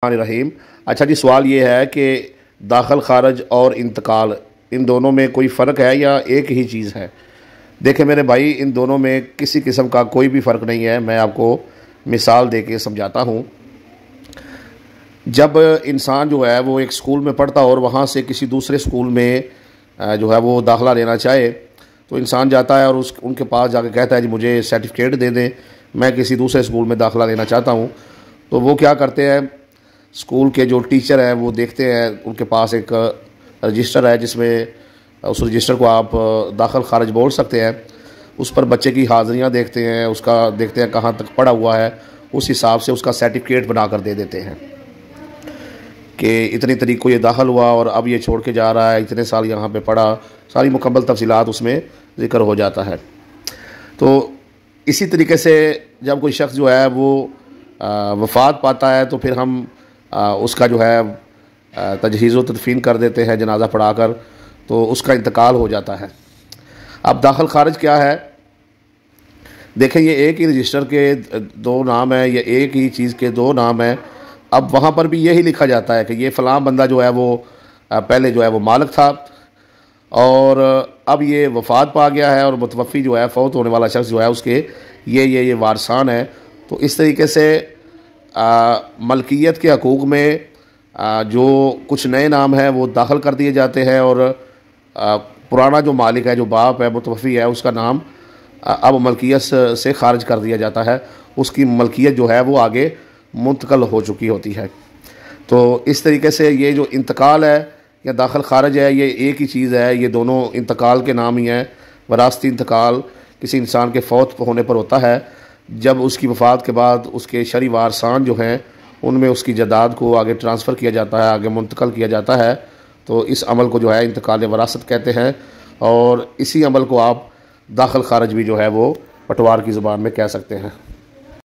रहीम। अच्छा जी, सवाल ये है कि दाखिल खारिज और इंतकाल, इन दोनों में कोई फ़र्क है या एक ही चीज़ है? देखें मेरे भाई, इन दोनों में किसी किस्म का कोई भी फ़र्क नहीं है। मैं आपको मिसाल दे के समझाता हूँ। जब इंसान जो है वो एक स्कूल में पढ़ता और वहाँ से किसी दूसरे स्कूल में जो है वो दाखिला लेना चाहे, तो इंसान जाता है और उनके पास जाकर कहता है जी मुझे सर्टिफिकेट दे दें, मैं किसी दूसरे स्कूल में दाखिला लेना चाहता हूँ। तो वो क्या करते हैं, स्कूल के जो टीचर हैं वो देखते हैं, उनके पास एक रजिस्टर है जिसमें उस रजिस्टर को आप दाखिल खारिज बोल सकते हैं। उस पर बच्चे की हाज़िरियाँ देखते हैं, उसका देखते हैं कहाँ तक पढ़ा हुआ है, उस हिसाब से उसका सर्टिफिकेट बना कर दे देते हैं कि इतनी तारीख को ये दाखिल हुआ और अब ये छोड़ के जा रहा है, इतने साल यहाँ पे पढ़ा, सारी मुकम्मल तफसीलात उसमें ज़िक्र हो जाता है। तो इसी तरीके से जब कोई शख्स जो है वो वफ़ात पाता है तो फिर हम उसका जो है तजहीज़ व तदफ़ीन कर देते हैं जनाजा पढ़ा कर, तो उसका इंतकाल हो जाता है। अब दाखिल खारिज क्या है? देखें, ये एक ही रजिस्टर के दो नाम हैं, ये एक ही चीज़ के दो नाम हैं। अब वहाँ पर भी यही लिखा जाता है कि ये फ़लाँ बंदा जो है वो पहले जो है वो मालिक था और अब ये वफ़ात पा गया है और मुतवफ़ी जो है, फ़ौत होने वाला शख्स जो है, उसके ये वारसान है। तो इस तरीके से मलकियत के हकूक़ में जो कुछ नए नाम हैं वो दाखिल कर दिए जाते हैं और पुराना जो मालिक है, जो बाप है, मुतवफ़ी है, उसका नाम अब मलकियत से खारिज कर दिया जाता है। उसकी मलकियत जो है वो आगे मुंतकल हो चुकी होती है। तो इस तरीके से ये जो इंतकाल है या दाखिल खारिज है, ये एक ही चीज़ है। ये दोनों इंतकाल के नाम ही हैं। वरासती इंतकाल किसी इंसान के फ़ौत होने पर होता है, जब उसकी वफ़ात के बाद उसके शरई वारसान जो हैं उनमें उसकी जायदाद को आगे ट्रांसफ़र किया जाता है, आगे मुंतकल किया जाता है। तो इस अमल को जो है इंतकाल वरासत कहते हैं और इसी अमल को आप दाखिल खारिज भी जो है वो पटवार की ज़ुबान में कह सकते हैं।